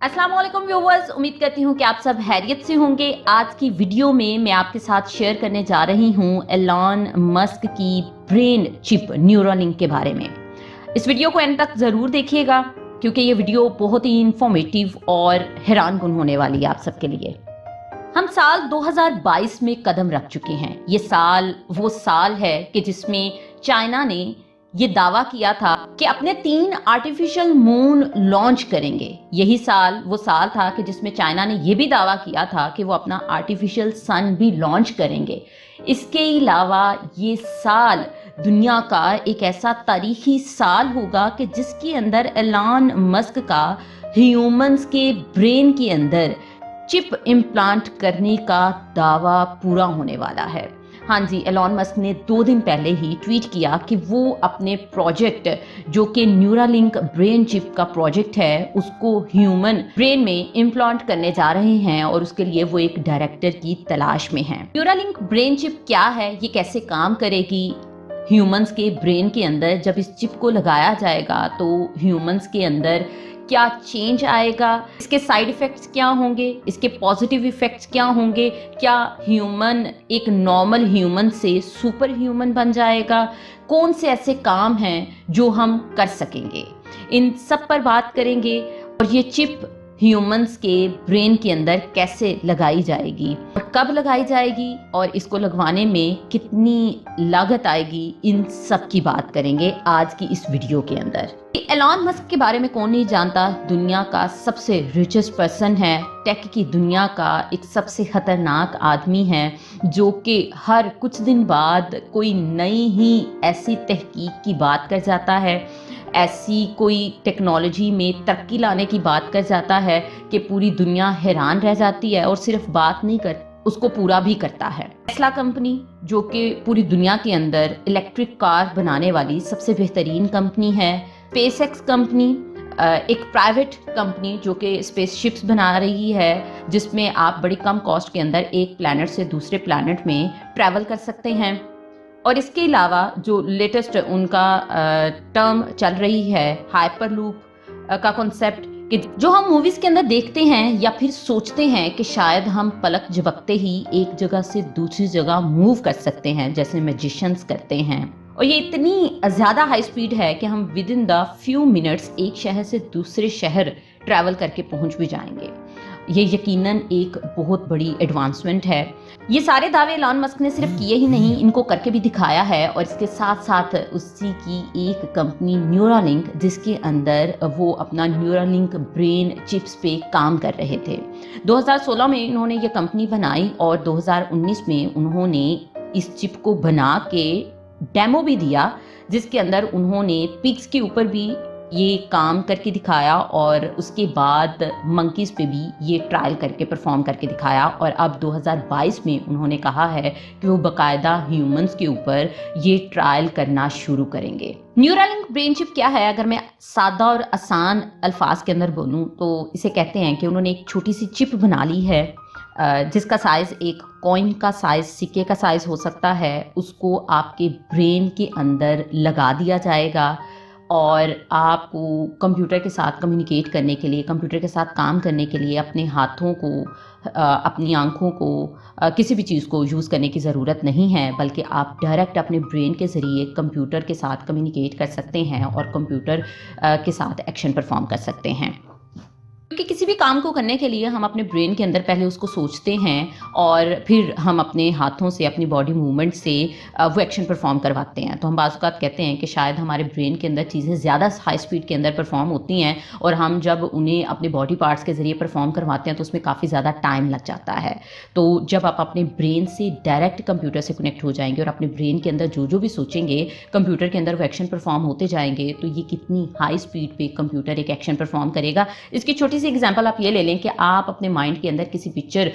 अस्सलाम वालेकुम व्यूवर्स, उम्मीद करती हूँ कि आप सब खैरियत से होंगे। आज की वीडियो में मैं आपके साथ शेयर करने जा रही हूँ एलॉन मस्क की ब्रेन चिप न्यूरोलिंक के बारे में। इस वीडियो को एंड तक ज़रूर देखिएगा क्योंकि ये वीडियो बहुत ही इंफॉर्मेटिव और हैरानकुन होने वाली है आप सबके लिए। हम साल 2022 में कदम रख चुके हैं। ये साल वो साल है कि जिसमें चाइना ने ये दावा किया था कि अपने 3 आर्टिफिशियल मून लॉन्च करेंगे। यही साल वो साल था कि जिसमें चाइना ने ये भी दावा किया था कि वो अपना आर्टिफिशियल सन भी लॉन्च करेंगे। इसके अलावा ये साल दुनिया का एक ऐसा तारीखी साल होगा कि जिसके अंदर एलॉन मस्क का ह्यूमंस के ब्रेन के अंदर चिप इम्प्लांट करने का दावा पूरा होने वाला है। हाँ जी, एलॉन मस्क ने 2 दिन पहले ही ट्वीट किया कि वो अपने प्रोजेक्ट जो कि न्यूरालिंक ब्रेन चिप का प्रोजेक्ट है उसको ह्यूमन ब्रेन में इम्प्लांट करने जा रहे हैं और उसके लिए वो एक डायरेक्टर की तलाश में हैं। न्यूरालिंक ब्रेन चिप क्या है, ये कैसे काम करेगी ह्यूमंस के ब्रेन के अंदर, जब इस चिप को लगाया जाएगा तो ह्यूमंस के अंदर क्या चेंज आएगा, इसके साइड इफ़ेक्ट्स क्या होंगे, इसके पॉजिटिव इफ़ेक्ट्स क्या होंगे, क्या ह्यूमन एक नॉर्मल ह्यूमन से सुपर ह्यूमन बन जाएगा, कौन से ऐसे काम हैं जो हम कर सकेंगे, इन सब पर बात करेंगे। और ये चिप ह्यूमंस के ब्रेन के अंदर कैसे लगाई जाएगी और कब लगाई जाएगी और इसको लगवाने में कितनी लागत आएगी, इन सब की बात करेंगे आज की इस वीडियो के अंदर। एलॉन मस्क के बारे में कौन नहीं जानता, दुनिया का सबसे रिचेस्ट पर्सन है, टेक की दुनिया का एक सबसे खतरनाक आदमी है जो कि हर कुछ दिन बाद कोई नई ही ऐसी तहकीक की बात कर जाता है, ऐसी कोई टेक्नोलॉजी में तरक्की लाने की बात कर जाता है कि पूरी दुनिया हैरान रह जाती है और सिर्फ बात नहीं कर उसको पूरा भी करता है। टेस्ला कंपनी जो कि पूरी दुनिया के अंदर इलेक्ट्रिक कार बनाने वाली सबसे बेहतरीन कंपनी है। स्पेसएक्स कंपनी एक प्राइवेट कंपनी जो कि स्पेसशिप्स बना रही है जिसमें आप बड़ी कम कॉस्ट के अंदर एक प्लैनेट से दूसरे प्लैनेट में ट्रैवल कर सकते हैं। और इसके अलावा जो लेटेस्ट उनका टर्म चल रही है हाइपरलूप का कॉन्सेप्ट, कि जो हम मूवीज के अंदर देखते हैं या फिर सोचते हैं कि शायद हम पलक झपकते ही एक जगह से दूसरी जगह मूव कर सकते हैं जैसे मैजिशियंस करते हैं। और ये इतनी ज़्यादा हाई स्पीड है कि हम with in the few minutes एक शहर से दूसरे शहर ट्रैवल करके पहुंच भी जाएंगे। ये यकीनन एक बहुत बड़ी एडवांसमेंट है। ये सारे दावे एलॉन मस्क ने सिर्फ किए ही नहीं, इनको करके भी दिखाया है। और इसके साथ साथ उसी की एक कंपनी न्यूरालिंक, जिसके अंदर वो अपना न्यूरालिंक ब्रेन चिप्स पे काम कर रहे थे। 2016 में इन्होंने ये कंपनी बनाई और 2019 में उन्होंने इस चिप को बना के डेमो भी दिया जिसके अंदर उन्होंने पिग्स के ऊपर भी ये काम करके दिखाया और उसके बाद मंकीज पे भी ये ट्रायल करके परफॉर्म करके दिखाया। और अब 2022 में उन्होंने कहा है कि वो बाकायदा ह्यूमंस के ऊपर ये ट्रायल करना शुरू करेंगे। न्यूरालिंक ब्रेन चिप क्या है, अगर मैं सादा और आसान अल्फाज के अंदर बोलूँ तो इसे कहते हैं कि उन्होंने एक छोटी सी चिप बना ली है जिसका साइज़ एक कॉइन का साइज़, सिक्के का साइज़ हो सकता है। उसको आपके ब्रेन के अंदर लगा दिया जाएगा और आपको कंप्यूटर के साथ कम्युनिकेट करने के लिए, कंप्यूटर के साथ काम करने के लिए अपने हाथों को, अपनी आँखों को, किसी भी चीज़ को यूज़ करने की ज़रूरत नहीं है, बल्कि आप डायरेक्ट अपने ब्रेन के ज़रिए कंप्यूटर के साथ कम्युनिकेट कर सकते हैं और कंप्यूटर के साथ एक्शन परफॉर्म कर सकते हैं। क्योंकि किसी भी काम को करने के लिए हम अपने ब्रेन के अंदर पहले उसको सोचते हैं और फिर हम अपने हाथों से, अपनी बॉडी मूवमेंट से वो एक्शन परफॉर्म करवाते हैं। तो हम बाज़ औक़ात कहते हैं कि शायद हमारे ब्रेन के अंदर चीज़ें ज़्यादा हाई स्पीड के अंदर परफॉर्म होती हैं और हम जब उन्हें अपने बॉडी पार्ट्स के ज़रिए परफॉर्म करवाते हैं तो उसमें काफ़ी ज़्यादा टाइम लग जाता है। तो जब आप अपने ब्रेन से डायरेक्ट कंप्यूटर से कनेक्ट हो जाएंगे और अपने ब्रेन के अंदर जो जो भी सोचेंगे कंप्यूटर के अंदर वो एक्शन परफॉर्म होते जाएंगे, तो ये कितनी हाई स्पीड पे कंप्यूटर एक एक्शन परफॉर्म करेगा। इसकी छोटी सी एग्जांपल आप ये ले लें कि आप अपने माइंड के अंदर किसी पिक्चर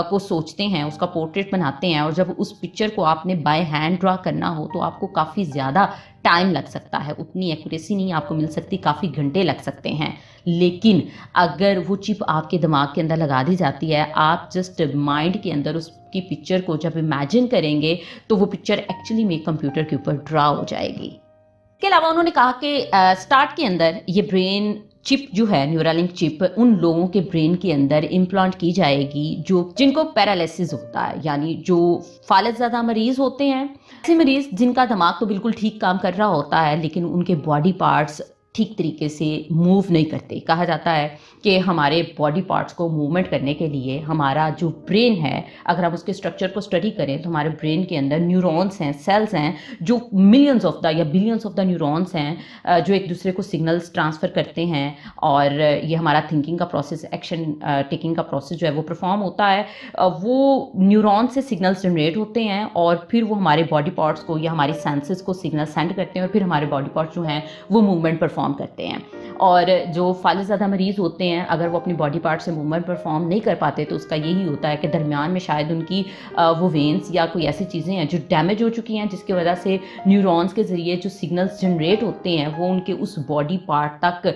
को सोचते हैं, उसका पोर्ट्रेट बनाते हैं और जब उस पिक्चर को आपने बाय हैंड ड्रा करना हो तो आपको काफ़ी ज़्यादा टाइम लग सकता है, उतनी एक्यूरेसी नहीं आपको मिल सकती, काफ़ी घंटे लग सकते हैं। लेकिन अगर वो चिप आपके दिमाग के अंदर लगा दी जाती है, आप जस्ट माइंड के अंदर उसकी पिक्चर को जब इमेजिन करेंगे तो वो पिक्चर एक्चुअली में कंप्यूटर के ऊपर ड्रा हो जाएगी। इसके अलावा उन्होंने कहा कि स्टार्ट के अंदर ये ब्रेन चिप जो है, न्यूरालिंक चिप, उन लोगों के ब्रेन के अंदर इम्प्लांट की जाएगी जिनको पैरालिसिस होता है, यानी जो फालत ज़्यादा मरीज होते हैं, ऐसे मरीज जिनका दिमाग तो बिल्कुल ठीक काम कर रहा होता है लेकिन उनके बॉडी पार्ट्स ठीक तरीके से मूव नहीं करते। कहा जाता है कि हमारे बॉडी पार्ट्स को मूवमेंट करने के लिए हमारा जो ब्रेन है, अगर हम उसके स्ट्रक्चर को स्टडी करें तो हमारे ब्रेन के अंदर न्यूरॉन्स हैं, सेल्स हैं, जो मिलियंस ऑफ द या बिलियंस ऑफ द न्यूरॉन्स हैं जो एक दूसरे को सिग्नल्स ट्रांसफ़र करते हैं और ये हमारा थिंकिंग का प्रोसेस, एक्शन टेकिंग का प्रोसेस जो है वो परफॉर्म होता है। वो न्यूरॉन से सिग्नल्स जनरेट होते हैं और फिर वो हमारे बॉडी पार्ट्स को या हमारी सेंसेस को सिग्नल सेंड करते हैं और फिर हमारे बॉडी पार्ट्स जो हैं वो मूवमेंट परफॉर्म करते हैं। और जो फालिज ज़्यादा मरीज होते हैं, अगर वो अपनी बॉडी पार्ट से मूवमेंट परफॉर्म नहीं कर पाते तो उसका यही होता है कि दरमियान में शायद उनकी वो वेन्स या कोई ऐसी चीज़ें हैं जो डैमेज हो चुकी हैं, जिसकी वजह से न्यूरॉन्स के ज़रिए जो सिग्नल्स जनरेट होते हैं वो उनके उस बॉडी पार्ट तक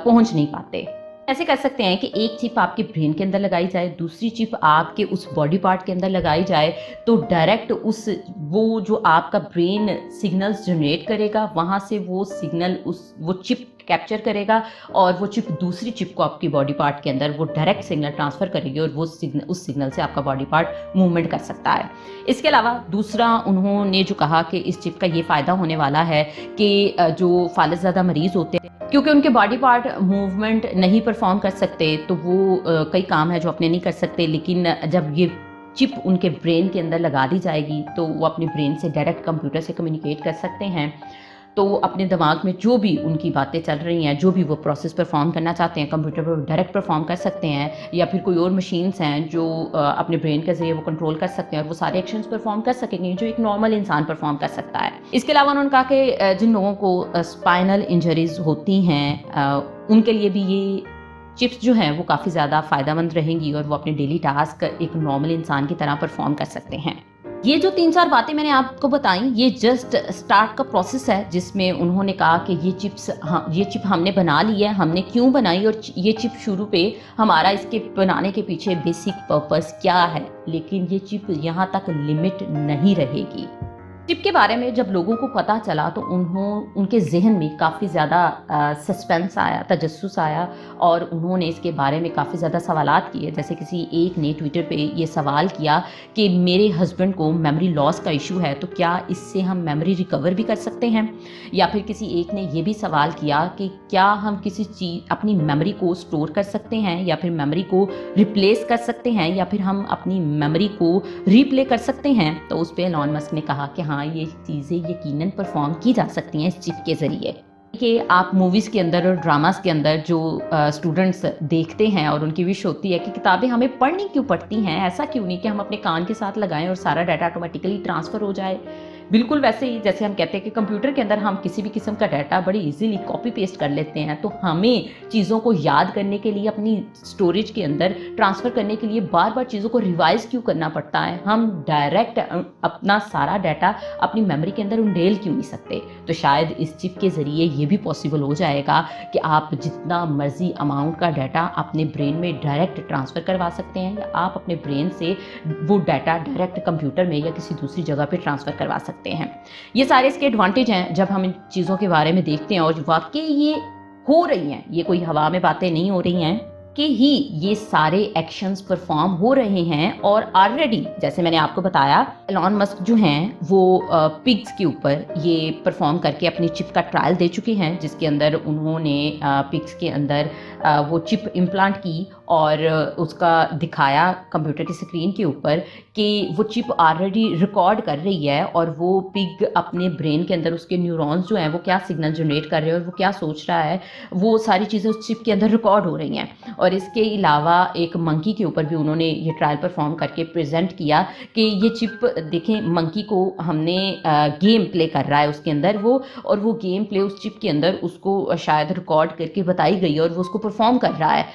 पहुंच नहीं पाते। ऐसे कर सकते हैं कि एक चिप आपके ब्रेन के अंदर लगाई जाए, दूसरी चिप आपके उस बॉडी पार्ट के अंदर लगाई जाए, तो डायरेक्ट वो जो आपका ब्रेन सिग्नल्स जनरेट करेगा, वहाँ से वो सिग्नल वो चिप कैप्चर करेगा और वो चिप दूसरी चिप को आपकी बॉडी पार्ट के अंदर वो डायरेक्ट सिग्नल ट्रांसफ़र करेगी और वो उस सिग्नल से आपका बॉडी पार्ट मूवमेंट कर सकता है। इसके अलावा दूसरा उन्होंने जो कहा कि इस चिप का ये फ़ायदा होने वाला है कि जो फालिज ज़्यादा मरीज़ होते हैं, क्योंकि उनके बॉडी पार्ट मूवमेंट नहीं परफॉर्म कर सकते तो वो कई काम है जो अपने नहीं कर सकते, लेकिन जब ये चिप उनके ब्रेन के अंदर लगा दी जाएगी तो वो अपने ब्रेन से डायरेक्ट कंप्यूटर से कम्युनिकेट कर सकते हैं। तो अपने दिमाग में जो भी उनकी बातें चल रही हैं, जो भी वो प्रोसेस परफॉर्म करना चाहते हैं, कंप्यूटर पर डायरेक्ट परफॉर्म कर सकते हैं, या फिर कोई और मशीन्स हैं जो अपने ब्रेन के जरिए वो कंट्रोल कर सकते हैं और वो सारे एक्शंस परफॉर्म कर सकेंगे जो एक नॉर्मल इंसान परफॉर्म कर सकता है। इसके अलावा उन्होंने कहा कि जिन लोगों को स्पाइनल इंजरीज होती हैं उनके लिए भी ये चिप्स जो हैं वो काफ़ी ज़्यादा फ़ायदेमंद रहेंगी और वो अपने डेली टास्क एक नॉर्मल इंसान की तरह परफॉर्म कर सकते हैं। ये जो 3-4 बातें मैंने आपको बताई, ये जस्ट स्टार्ट का प्रोसेस है जिसमें उन्होंने कहा कि ये चिप हमने बना ली है, हमने क्यों बनाई और ये चिप शुरू पे हमारा इसके बनाने के पीछे बेसिक पर्पस क्या है, लेकिन ये चिप यहाँ तक लिमिट नहीं रहेगी। चिप के बारे में जब लोगों को पता चला तो उनके जहन में काफ़ी ज़्यादा सस्पेंस आया, तजस्सुस आया और उन्होंने इसके बारे में काफ़ी ज़्यादा सवालात किए। जैसे किसी एक ने ट्विटर पे ये सवाल किया कि मेरे हस्बैंड को मेमोरी लॉस का इशू है, तो क्या इससे हम मेमोरी रिकवर भी कर सकते हैं? या फिर किसी एक ने ये भी सवाल किया कि क्या हम किसी चीज़ अपनी मेमोरी को स्टोर कर सकते हैं या फिर मेमोरी को रिप्लेस कर सकते हैं या फिर हम अपनी मेमोरी को रीप्ले कर सकते हैं? तो उस पर एलॉन मस्क ने कहा कि हाँ, ये चीज़ें यकीनन परफॉर्म की जा सकती हैं इस चिप के ज़रिए। कि आप मूवीज़ के अंदर और ड्रामास के अंदर जो स्टूडेंट्स देखते हैं और उनकी विश होती है कि किताबें हमें पढ़नी क्यों पड़ती हैं, ऐसा क्यों नहीं कि हम अपने कान के साथ लगाएं और सारा डाटा ऑटोमेटिकली ट्रांसफ़र हो जाए। बिल्कुल वैसे ही जैसे हम कहते हैं कि कंप्यूटर के अंदर हम किसी भी किस्म का डाटा बड़ी इजीली कॉपी पेस्ट कर लेते हैं, तो हमें चीज़ों को याद करने के लिए, अपनी स्टोरेज के अंदर ट्रांसफ़र करने के लिए बार बार चीज़ों को रिवाइज़ क्यों करना पड़ता है? हम डायरेक्ट अपना सारा डाटा अपनी मेमोरी के अंदर उंडेल क्यों नहीं सकते? तो शायद इस चिप के ज़रिए ये भी पॉसिबल हो जाएगा कि आप जितना मर्जी अमाउंट का डाटा अपने ब्रेन में डायरेक्ट ट्रांसफ़र करवा सकते हैं या आप अपने ब्रेन से वो डाटा डायरेक्ट कंप्यूटर में या किसी दूसरी जगह पे ट्रांसफ़र करवा सकते हैं। ये सारे इसके एडवांटेज हैं जब हम इन चीज़ों के बारे में देखते हैं और वाकई ये हो रही हैं, ये कोई हवा में बातें नहीं हो रही हैं कि ही ये सारे एक्शंस परफॉर्म हो रहे हैं। और ऑलरेडी जैसे मैंने आपको बताया, एलॉन मस्क जो हैं वो पिग्स के ऊपर ये परफॉर्म करके अपनी चिप का ट्रायल दे चुके हैं, जिसके अंदर उन्होंने पिग्स के अंदर वो चिप इम्प्लांट की और उसका दिखाया कंप्यूटर की स्क्रीन के ऊपर कि वो चिप ऑलरेडी रिकॉर्ड कर रही है और वो पिग अपने ब्रेन के अंदर उसके न्यूरॉन्स जो हैं वो क्या सिग्नल जनरेट कर रहे हैं और वो क्या सोच रहा है, वो सारी चीज़ें उस चिप के अंदर रिकॉर्ड हो रही हैं। और इसके अलावा एक मंकी के ऊपर भी उन्होंने ये ट्रायल परफॉर्म करके प्रेजेंट किया कि ये चिप देखें, मंकी को हमने गेम प्ले कर रहा है उसके अंदर वो, और वो गेम प्ले उस चिप के अंदर उसको शायद रिकॉर्ड करके बताई गई और वो उसको परफॉर्म कर रहा है,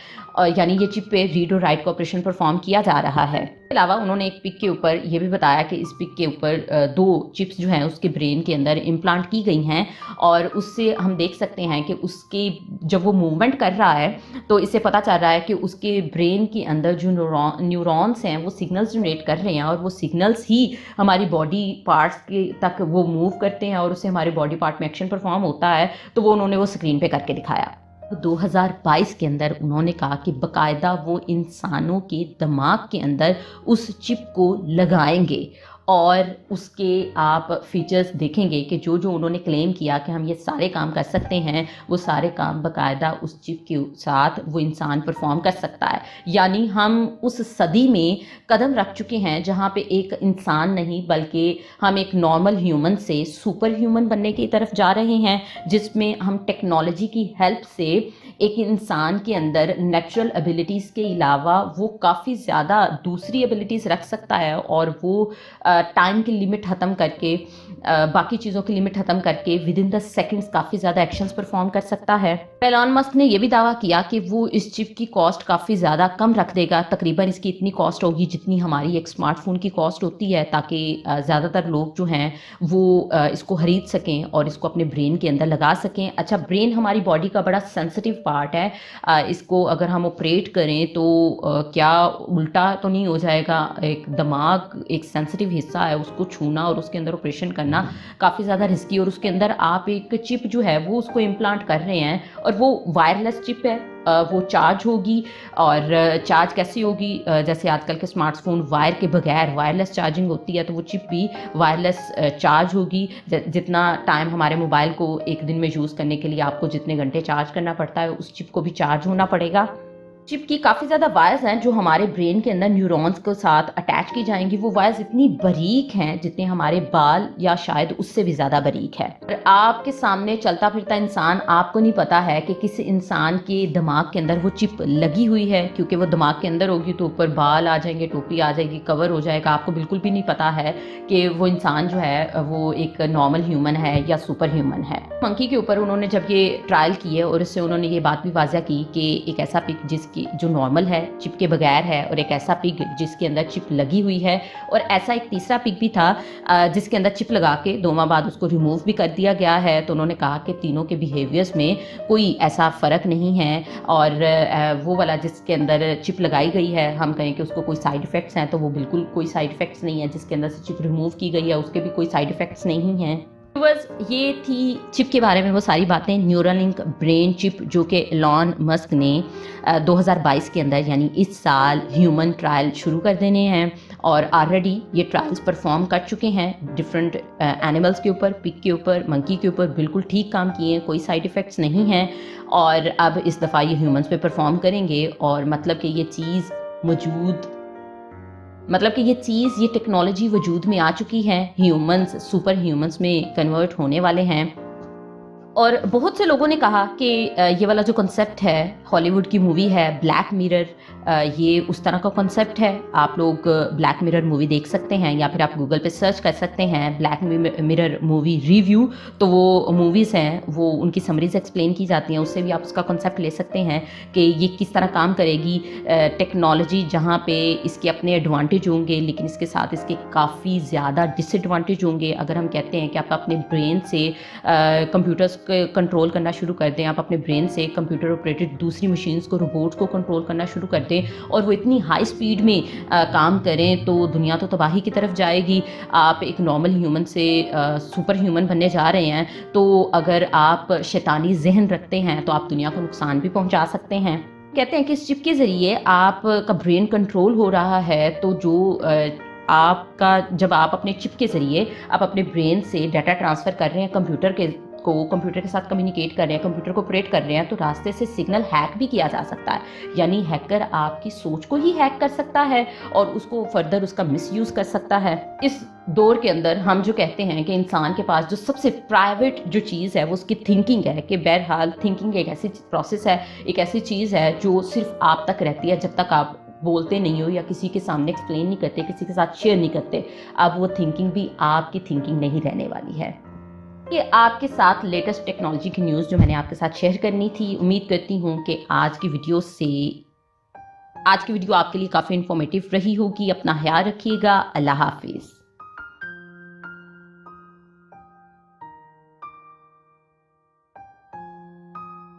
यानी ये चिप पे रीड और राइट का ऑपरेशन परफॉर्म किया जा रहा है। इसके अलावा उन्होंने एक पिक के ऊपर ये भी बताया कि इस पिक के ऊपर 2 चिप्स जो हैं उसके ब्रेन के अंदर इम्प्लांट की गई हैं और उससे हम देख सकते हैं कि उसके जब वो मूवमेंट कर रहा है तो इससे पता चल रहा है कि उसके ब्रेन के अंदर जो न्यूरॉन्स हैं वो सिग्नल्स जनरेट कर रहे हैं और वो सिग्नल्स ही हमारी बॉडी पार्ट्स के तक वो मूव करते हैं और उससे हमारे बॉडी पार्ट में एक्शन परफॉर्म होता है। तो वो उन्होंने वो स्क्रीन पे करके दिखाया। 2022 के अंदर उन्होंने कहा कि बाकायदा वो इंसानों के दिमाग के अंदर उस चिप को लगाएंगे और उसके आप फीचर्स देखेंगे कि जो जो उन्होंने क्लेम किया कि हम ये सारे काम कर सकते हैं, वो सारे काम बाकायदा उस चिप के साथ वो इंसान परफॉर्म कर सकता है। यानी हम उस सदी में कदम रख चुके हैं जहाँ पे एक इंसान नहीं बल्कि हम एक नॉर्मल ह्यूमन से सुपर ह्यूमन बनने की तरफ जा रहे हैं, जिसमें हम टेक्नोलॉजी की हेल्प से एक इंसान के अंदर नेचुरल एबिलिटीज़ के अलावा वो काफ़ी ज़्यादा दूसरी एबिलिटीज़ रख सकता है और वो टाइम की लिमिट ख़त्म करके बाकी चीज़ों की लिमिट ख़त्म करके विद इन द सेकेंड्स काफ़ी ज़्यादा एक्शंस परफॉर्म कर सकता है। एलॉन मस्क ने यह भी दावा किया कि वो इस चिप की कॉस्ट काफ़ी ज़्यादा कम रख देगा, तकरीबन इसकी इतनी कॉस्ट होगी जितनी हमारी एक स्मार्टफोन की कॉस्ट होती है, ताकि ज़्यादातर लोग जो हैं वो इसको खरीद सकें और इसको अपने ब्रेन के अंदर लगा सकें। अच्छा, ब्रेन हमारी बॉडी का बड़ा सेंसिटिव पार्ट है, इसको अगर हम ऑपरेट करें तो क्या उल्टा तो नहीं हो जाएगा? एक दिमाग एक सेंसिटिव हिस्सा है, उसको छूना और उसके अंदर ऑपरेशन करना काफ़ी ज़्यादा रिस्की, और उसके अंदर आप एक चिप जो है वो उसको इम्प्लांट कर रहे हैं और वो वायरलेस चिप है, वो चार्ज होगी। और चार्ज कैसी होगी? जैसे आजकल के स्मार्टफोन वायर के बगैर वायरलेस चार्जिंग होती है, तो वो चिप भी वायरलेस चार्ज होगी। जितना टाइम हमारे मोबाइल को एक दिन में यूज़ करने के लिए आपको जितने घंटे चार्ज करना पड़ता है, उस चिप को भी चार्ज होना पड़ेगा। चिप की काफ़ी ज़्यादा वायर्स हैं जो हमारे ब्रेन के अंदर न्यूरॉन्स के साथ अटैच की जाएंगी। वो वायर्स इतनी बारीक हैं जितने हमारे बाल या शायद उससे भी ज़्यादा बारीक है। और आपके सामने चलता फिरता इंसान, आपको नहीं पता है कि किस इंसान के दिमाग के अंदर वो चिप लगी हुई है, क्योंकि वो दिमाग के अंदर होगी तो ऊपर बाल आ जाएंगे, टोपी आ जाएगी, कवर हो जाएगा। आपको बिल्कुल भी नहीं पता है कि वो इंसान जो है वो एक नॉर्मल ह्यूमन है या सुपर ह्यूमन है। मंकी के ऊपर उन्होंने जब ये ट्रायल किए और इससे उन्होंने ये बात भी वाज़ह की कि एक ऐसा पिग जिसकी जो नॉर्मल है, चिप के बगैर है, और एक ऐसा पिग जिसके अंदर चिप लगी हुई है, और ऐसा एक तीसरा पिग भी था जिसके अंदर चिप लगा के 2 माह बाद उसको रिमूव भी कर दिया गया है। तो उन्होंने कहा कि तीनों के बिहेवियर्स में कोई ऐसा फ़र्क नहीं है, और वो वाला जिसके अंदर चिप लगाई गई है, हम कहें कि उसको कोई साइड इफ़ेक्ट्स हैं, तो वो बिल्कुल कोई साइड इफ़ेक्ट्स नहीं है। जिसके अंदर से चिप रिमूव की गई है उसके भी कोई साइड इफ़ेक्ट्स नहीं हैं। बस ये थी चिप के बारे में वो सारी बातें, न्यूरालिंक ब्रेन चिप जो कि एलॉन मस्क ने 2022 के अंदर यानी इस साल ह्यूमन ट्रायल शुरू कर देने हैं, और ऑलरेडी ये ट्रायल्स परफॉर्म कर चुके हैं डिफरेंट एनिमल्स के ऊपर, पिग के ऊपर, मंकी के ऊपर, बिल्कुल ठीक काम किए हैं, कोई साइड इफ़ेक्ट्स नहीं हैं। और अब इस दफ़ा ये ह्यूमंस पे परफॉर्म करेंगे, और मतलब कि ये टेक्नोलॉजी वजूद में आ चुकी है, ह्यूमंस सुपर ह्यूमंस में कन्वर्ट होने वाले हैं। और बहुत से लोगों ने कहा कि ये वाला जो कॉन्सेप्ट है, हॉलीवुड की मूवी है ब्लैक मिरर, ये उस तरह का कॉन्सेप्ट है। आप लोग ब्लैक मिरर मूवी देख सकते हैं, या फिर आप गूगल पे सर्च कर सकते हैं ब्लैक मिरर मूवी रिव्यू। तो वो मूवीज़ हैं, वो उनकी समरीज एक्सप्लेन की जाती हैं, उससे भी आप उसका कॉन्सेप्ट ले सकते हैं कि ये किस तरह काम करेगी टेक्नोलॉजी, जहाँ पे इसके अपने एडवांटेज होंगे लेकिन इसके साथ इसके काफ़ी ज़्यादा डिसएडवांटेज होंगे। अगर हम कहते हैं कि आप अपने ब्रेन से कंप्यूटर्स कंट्रोल करना शुरू कर दें, आप अपने ब्रेन से कंप्यूटर ऑपरेटेड दूसरी मशीन्स को, रोबोट्स को कंट्रोल करना शुरू कर दें, और वो इतनी हाई स्पीड में काम करें, तो दुनिया तो तबाही की तरफ जाएगी। आप एक नॉर्मल ह्यूमन से सुपर ह्यूमन बनने जा रहे हैं, तो अगर आप शैतानी जहन रखते हैं तो आप दुनिया को नुकसान भी पहुंचा सकते हैं। कहते हैं कि इस चिप के ज़रिए आपका ब्रेन कंट्रोल हो रहा है, तो जो जब आप अपने चिप के ज़रिए आप अपने ब्रेन से डाटा ट्रांसफ़र कर रहे हैं कंप्यूटर के साथ कम्युनिकेट कर रहे हैं, कंप्यूटर को ऑपरेट कर रहे हैं, तो रास्ते से सिग्नल हैक भी किया जा सकता है। यानी हैकर आपकी सोच को ही हैक कर सकता है और उसको फर्दर उसका मिसयूज़ कर सकता है। इस दौर के अंदर हम जो कहते हैं कि इंसान के पास जो सबसे प्राइवेट जो चीज़ है वो उसकी थिंकिंग है, कि बहरहाल थिंकिंग एक ऐसी प्रोसेस है, एक ऐसी चीज़ है जो सिर्फ आप तक रहती है जब तक आप बोलते नहीं हो या किसी के सामने एक्सप्लेन नहीं करते, किसी के साथ शेयर नहीं करते। अब वो थिंकिंग भी आपकी थिंकिंग नहीं रहने वाली है। ये आपके साथ लेटेस्ट टेक्नोलॉजी की न्यूज़ जो मैंने आपके साथ शेयर करनी थी। उम्मीद करती हूँ कि आज की वीडियो आपके लिए काफ़ी इन्फॉर्मेटिव रही होगी। अपना ख्याल रखिएगा। अल्लाह हाफिज़।